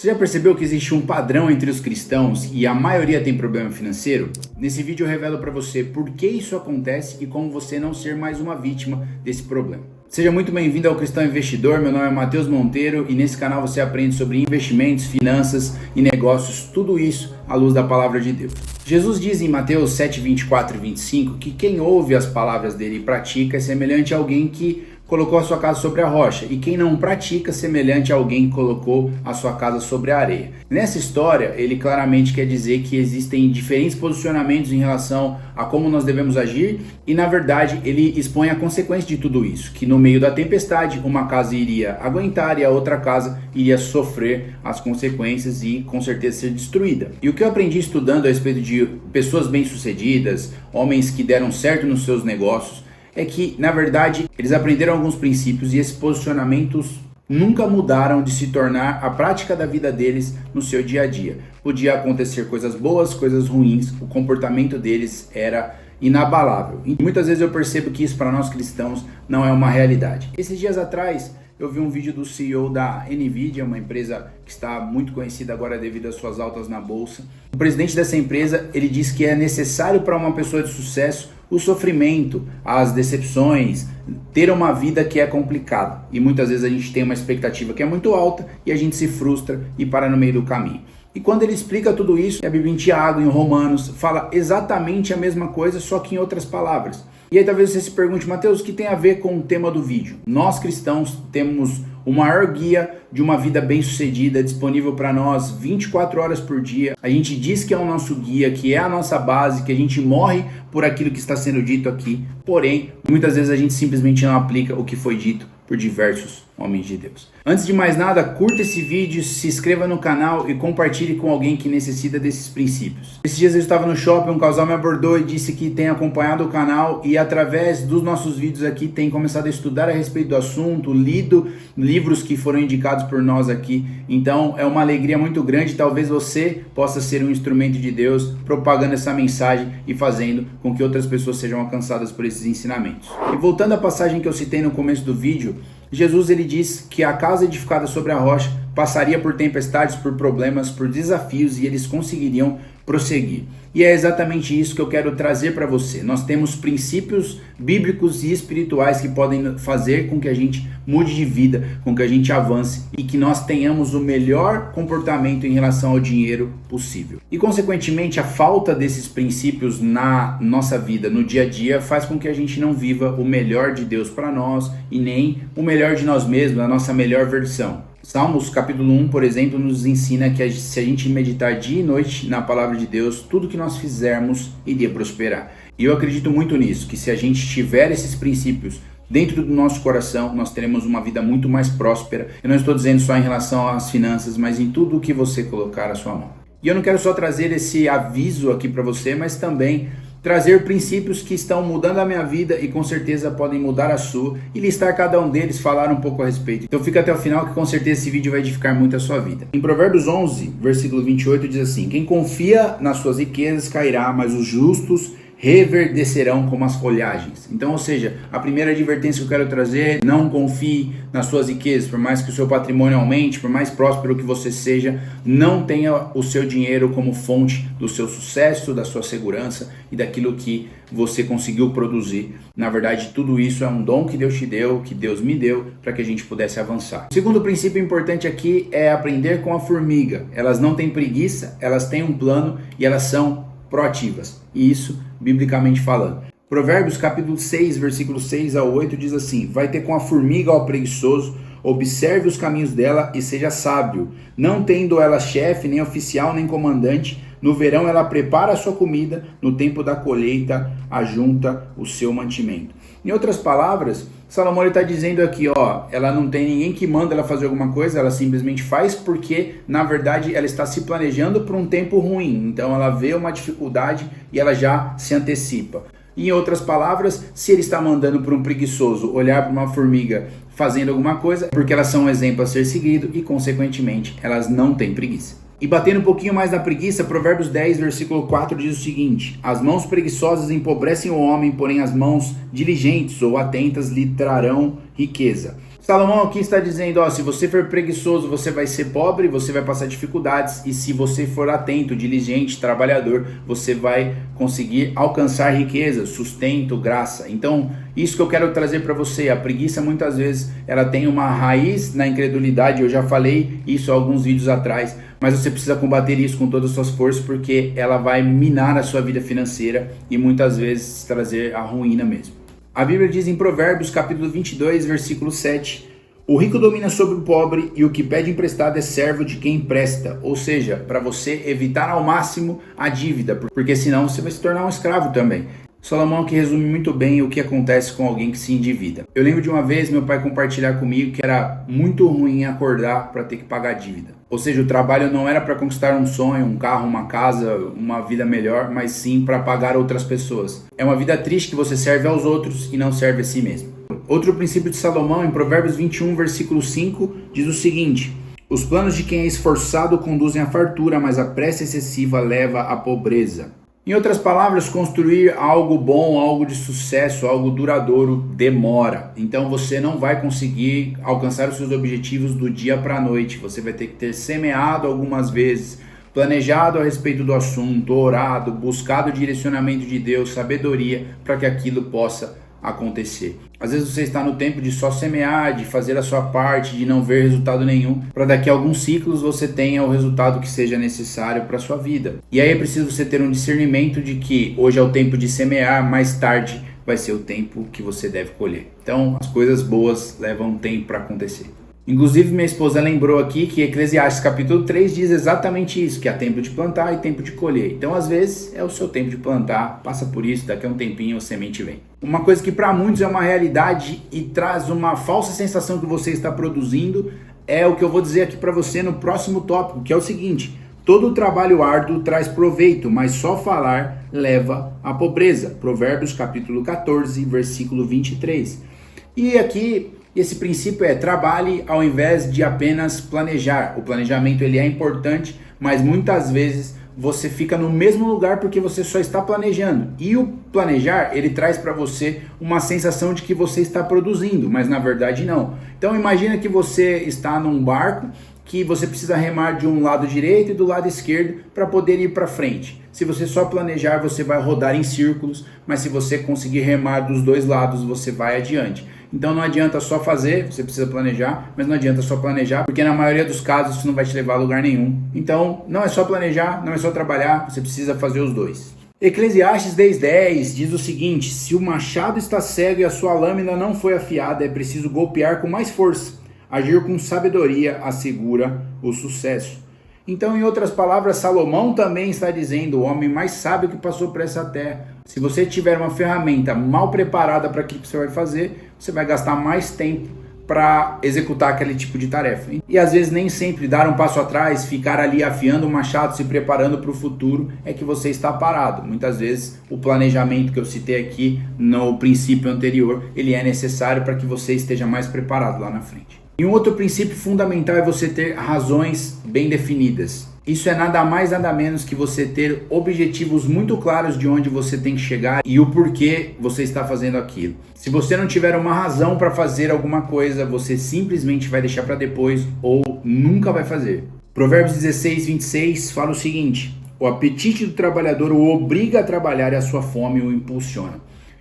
Você já percebeu que existe um padrão entre os cristãos e a maioria tem problema financeiro? Nesse vídeo eu revelo para você por que isso acontece e como você não ser mais uma vítima desse problema. Seja muito bem-vindo ao Cristão Investidor, meu nome é Matheus Monteiro e nesse canal você aprende sobre investimentos, finanças e negócios, tudo isso à luz da palavra de Deus. Jesus diz em Mateus 7, 24 e 25 que quem ouve as palavras dele e pratica é semelhante a alguém que colocou a sua casa sobre a rocha, e quem não pratica semelhante a alguém que colocou a sua casa sobre a areia. Nessa história, ele claramente quer dizer que existem diferentes posicionamentos em relação a como nós devemos agir, e na verdade ele expõe a consequência de tudo isso, que no meio da tempestade uma casa iria aguentar e a outra casa iria sofrer as consequências e com certeza ser destruída. E o que eu aprendi estudando a respeito de pessoas bem-sucedidas, homens que deram certo nos seus negócios, é que, na verdade, eles aprenderam alguns princípios e esses posicionamentos nunca mudaram de se tornar a prática da vida deles no seu dia a dia. Podia acontecer coisas boas, coisas ruins, o comportamento deles era inabalável. E muitas vezes eu percebo que isso para nós cristãos não é uma realidade. Esses dias atrás eu vi um vídeo do CEO da Nvidia, uma empresa que está muito conhecida agora devido às suas altas na bolsa. O presidente dessa empresa, ele diz que é necessário para uma pessoa de sucesso o sofrimento, as decepções, ter uma vida que é complicada. E muitas vezes a gente tem uma expectativa que é muito alta e a gente se frustra e para no meio do caminho. E quando ele explica tudo isso, a Bíblia em Tiago, em Romanos, fala exatamente a mesma coisa, só que em outras palavras. E aí talvez você se pergunte, Matheus, o que tem a ver com o tema do vídeo? Nós cristãos temos o maior guia de uma vida bem-sucedida disponível para nós 24 horas por dia. A gente diz que é o nosso guia, que é a nossa base, que a gente morre por aquilo que está sendo dito aqui. Porém, muitas vezes a gente simplesmente não aplica o que foi dito por diversos homens de Deus. Antes de mais nada, curta esse vídeo, se inscreva no canal e compartilhe com alguém que necessita desses princípios. Esses dias eu estava no shopping, um casal me abordou e disse que tem acompanhado o canal e através dos nossos vídeos aqui tem começado a estudar a respeito do assunto, lido livros que foram indicados por nós aqui. Então é uma alegria muito grande, talvez você possa ser um instrumento de Deus propagando essa mensagem e fazendo com que outras pessoas sejam alcançadas por esses ensinamentos. E voltando à passagem que eu citei no começo do vídeo, Jesus ele diz que a casa edificada sobre a rocha passaria por tempestades, por problemas, por desafios e eles conseguiriam prosseguir. E é exatamente isso que eu quero trazer para você. Nós temos princípios bíblicos e espirituais que podem fazer com que a gente mude de vida, com que a gente avance e que nós tenhamos o melhor comportamento em relação ao dinheiro possível. E consequentemente a falta desses princípios na nossa vida, no dia a dia, faz com que a gente não viva o melhor de Deus para nós e nem o melhor de nós mesmos, a nossa melhor versão. Salmos capítulo 1, por exemplo, nos ensina que se a gente meditar dia e noite na palavra de Deus, tudo que nós fizermos iria prosperar. E eu acredito muito nisso, que se a gente tiver esses princípios dentro do nosso coração, nós teremos uma vida muito mais próspera. Eu não estou dizendo só em relação às finanças, mas em tudo o que você colocar à sua mão. E eu não quero só trazer esse aviso aqui para você, mas também trazer princípios que estão mudando a minha vida e com certeza podem mudar a sua e listar cada um deles, falar um pouco a respeito. Então fica até o final que com certeza esse vídeo vai edificar muito a sua vida. Em Provérbios 11, versículo 28 diz assim: quem confia nas suas riquezas cairá, mas os justos reverdecerão como as folhagens. Então, ou seja, a primeira advertência que eu quero trazer é: não confie nas suas riquezas, por mais que o seu patrimônio aumente, por mais próspero que você seja, não tenha o seu dinheiro como fonte do seu sucesso, da sua segurança e daquilo que você conseguiu produzir. Na verdade, tudo isso é um dom que Deus te deu, que Deus me deu, para que a gente pudesse avançar. O segundo princípio importante aqui é aprender com a formiga. Elas não têm preguiça, elas têm um plano e elas são proativas. E isso, biblicamente falando. Provérbios capítulo 6, versículo 6 ao 8 diz assim: vai ter com a formiga ao preguiçoso, observe os caminhos dela e seja sábio. Não tendo ela chefe, nem oficial, nem comandante, no verão ela prepara a sua comida, no tempo da colheita ajunta o seu mantimento. Em outras palavras, Salomão está dizendo aqui, ela não tem ninguém que manda ela fazer alguma coisa, ela simplesmente faz porque, na verdade, ela está se planejando para um tempo ruim. Então ela vê uma dificuldade e ela já se antecipa. Em outras palavras, se ele está mandando para um preguiçoso olhar para uma formiga fazendo alguma coisa, porque elas são um exemplo a ser seguido e, consequentemente, elas não têm preguiça. E batendo um pouquinho mais na preguiça, Provérbios 10, versículo 4 diz o seguinte: as mãos preguiçosas empobrecem o homem, porém as mãos diligentes ou atentas lhe trarão riqueza. Salomão aqui está dizendo, ó, se você for preguiçoso, você vai ser pobre, você vai passar dificuldades, e se você for atento, diligente, trabalhador, você vai conseguir alcançar riqueza, sustento, graça. Então, isso que eu quero trazer para você, a preguiça muitas vezes ela tem uma raiz na incredulidade, eu já falei isso há alguns vídeos atrás, mas você precisa combater isso com todas as suas forças, porque ela vai minar a sua vida financeira e muitas vezes trazer a ruína mesmo. A Bíblia diz em Provérbios, capítulo 22, versículo 7, o rico domina sobre o pobre e o que pede emprestado é servo de quem empresta. Ou seja, para você evitar ao máximo a dívida, porque senão você vai se tornar um escravo também. Salomão que resume muito bem o que acontece com alguém que se endivida. Eu lembro de uma vez meu pai compartilhar comigo que era muito ruim acordar para ter que pagar a dívida. Ou seja, o trabalho não era para conquistar um sonho, um carro, uma casa, uma vida melhor, mas sim para pagar outras pessoas. É uma vida triste que você serve aos outros e não serve a si mesmo. Outro princípio de Salomão, em Provérbios 21, versículo 5, diz o seguinte: os planos de quem é esforçado conduzem à fartura, mas a pressa excessiva leva à pobreza. Em outras palavras, construir algo bom, algo de sucesso, algo duradouro demora. Então você não vai conseguir alcançar os seus objetivos do dia para a noite. Você vai ter que ter semeado algumas vezes, planejado a respeito do assunto, orado, buscado o direcionamento de Deus, sabedoria para que aquilo possa acontecer. Às vezes você está no tempo de só semear, de fazer a sua parte, de não ver resultado nenhum, para daqui a alguns ciclos você tenha o resultado que seja necessário para a sua vida. E aí é preciso você ter um discernimento de que hoje é o tempo de semear, mais tarde vai ser o tempo que você deve colher. Então as coisas boas levam tempo para acontecer. Inclusive minha esposa lembrou aqui que Eclesiastes capítulo 3 diz exatamente isso, que há tempo de plantar e tempo de colher. Então às vezes é o seu tempo de plantar, passa por isso, daqui a um tempinho a semente vem. Uma coisa que para muitos é uma realidade e traz uma falsa sensação que você está produzindo é o que eu vou dizer aqui para você no próximo tópico, que é o seguinte: todo trabalho árduo traz proveito, mas só falar leva à pobreza. Provérbios capítulo 14, versículo 23. E aqui esse princípio é: trabalhe ao invés de apenas planejar. O planejamento ele é importante, mas muitas vezes você fica no mesmo lugar porque você só está planejando. E o planejar, ele traz para você uma sensação de que você está produzindo, mas na verdade não. Então imagina que você está num barco que você precisa remar de um lado direito e do lado esquerdo para poder ir para frente. Se você só planejar, você vai rodar em círculos, mas se você conseguir remar dos dois lados, você vai adiante. Então não adianta só fazer, você precisa planejar, mas não adianta só planejar, porque na maioria dos casos isso não vai te levar a lugar nenhum. Então não é só planejar, não é só trabalhar, você precisa fazer os dois. Eclesiastes 10:10 diz o seguinte: se o machado está cego e a sua lâmina não foi afiada, é preciso golpear com mais força. Agir com sabedoria assegura o sucesso. Então, em outras palavras, Salomão também está dizendo: o homem mais sábio que passou por essa terra. Se você tiver uma ferramenta mal preparada para aquilo que você vai fazer, você vai gastar mais tempo para executar aquele tipo de tarefa. E às vezes nem sempre dar um passo atrás, ficar ali afiando o machado, se preparando para o futuro, é que você está parado. Muitas vezes o planejamento que eu citei aqui no princípio anterior, ele é necessário para que você esteja mais preparado lá na frente. E um outro princípio fundamental é você ter razões bem definidas. Isso é nada mais nada menos que você ter objetivos muito claros de onde você tem que chegar e o porquê você está fazendo aquilo. Se você não tiver uma razão para fazer alguma coisa, você simplesmente vai deixar para depois ou nunca vai fazer. Provérbios 16:26 fala o seguinte: o apetite do trabalhador o obriga a trabalhar e a sua fome o impulsiona.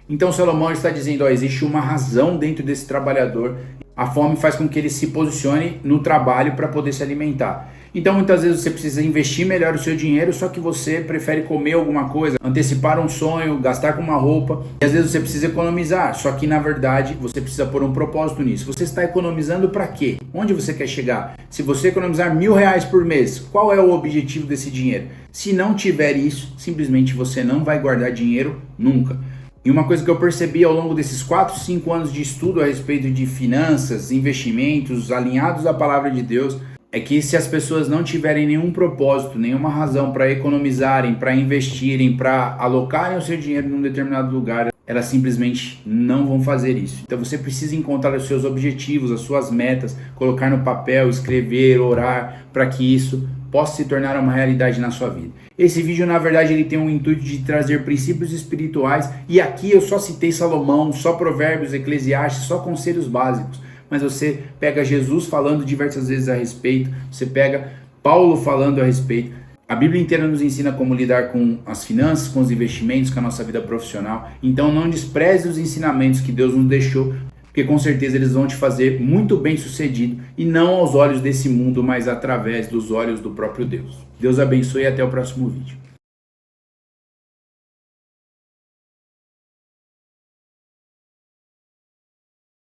Então Salomão está dizendo, existe uma razão dentro desse trabalhador. A fome faz com que ele se posicione no trabalho para poder se alimentar. Então muitas vezes você precisa investir melhor o seu dinheiro, só que você prefere comer alguma coisa, antecipar um sonho, gastar com uma roupa, e às vezes você precisa economizar, só que na verdade você precisa pôr um propósito nisso. Você está economizando para quê? Onde você quer chegar? Se você economizar R$1.000 por mês, qual é o objetivo desse dinheiro? Se não tiver isso, simplesmente você não vai guardar dinheiro nunca. E uma coisa que eu percebi ao longo desses 4, 5 anos de estudo a respeito de finanças, investimentos, alinhados à palavra de Deus, é que se as pessoas não tiverem nenhum propósito, nenhuma razão para economizarem, para investirem, para alocarem o seu dinheiro num determinado lugar, elas simplesmente não vão fazer isso. Então você precisa encontrar os seus objetivos, as suas metas, colocar no papel, escrever, orar, para que isso possa se tornar uma realidade na sua vida. Esse vídeo, na verdade, ele tem o intuito de trazer princípios espirituais, e aqui eu só citei Salomão, só Provérbios, Eclesiastes, só conselhos básicos, mas você pega Jesus falando diversas vezes a respeito, você pega Paulo falando a respeito. A Bíblia inteira nos ensina como lidar com as finanças, com os investimentos, com a nossa vida profissional. Então não despreze os ensinamentos que Deus nos deixou, porque com certeza eles vão te fazer muito bem sucedido, e não aos olhos desse mundo, mas através dos olhos do próprio Deus. Deus abençoe e até o próximo vídeo.